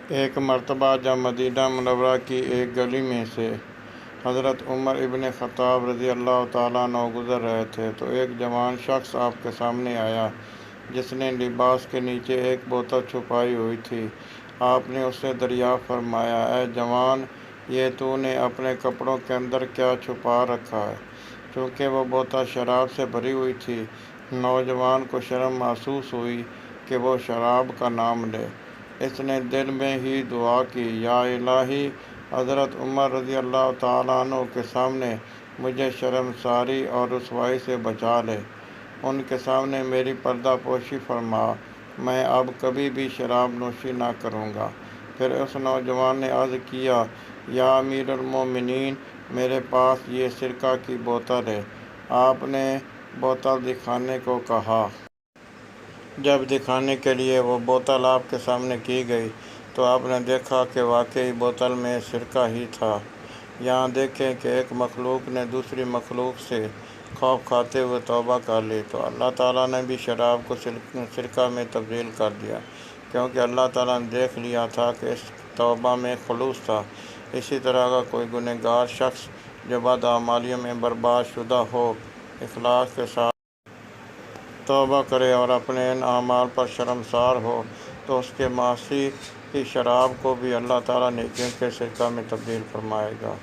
ایک مرتبہ جب مدینہ منورہ کی ایک گلی میں سے حضرت عمر ابن خطاب رضی اللہ تعالیٰ عنہ گزر رہے تھے تو ایک جوان شخص آپ کے سامنے آیا جس نے لباس کے نیچے ایک بوتل چھپائی ہوئی تھی۔ آپ نے اس سے دریافت فرمایا، اے جوان، یہ تو نے اپنے کپڑوں کے اندر کیا چھپا رکھا ہے؟ چونکہ وہ بوتل شراب سے بھری ہوئی تھی، نوجوان کو شرم محسوس ہوئی کہ وہ شراب کا نام لے۔ اس نے دل میں ہی دعا کی، یا الہی، حضرت عمر رضی اللہ تعالیٰ عنہ کے سامنے مجھے شرمساری اور رسوائی سے بچا لے، ان کے سامنے میری پردہ پوشی فرما، میں اب کبھی بھی شراب نوشی نہ کروں گا۔ پھر اس نوجوان نے عرض کیا، یا امیر المومنین، میرے پاس یہ سرکہ کی بوتل ہے۔ آپ نے بوتل دکھانے کو کہا۔ جب دکھانے کے لیے وہ بوتل آپ کے سامنے کی گئی تو آپ نے دیکھا کہ واقعی بوتل میں سرکہ ہی تھا۔ یہاں دیکھیں کہ ایک مخلوق نے دوسری مخلوق سے خوف کھاتے ہوئے توبہ کر لی تو اللہ تعالیٰ نے بھی شراب کو سرکہ میں تبدیل کر دیا، کیونکہ اللہ تعالیٰ نے دیکھ لیا تھا کہ اس توبہ میں خلوص تھا۔ اسی طرح اگر کوئی گنہگار شخص جو بدعمالیوں میں برباد شدہ ہو، اخلاص کے ساتھ توبہ کرے اور اپنے ان اعمال پر شرمسار ہو تو اس کے معاصی کی شراب کو بھی اللہ تعالیٰ نیکیوں کے سرکہ میں تبدیل فرمائے گا۔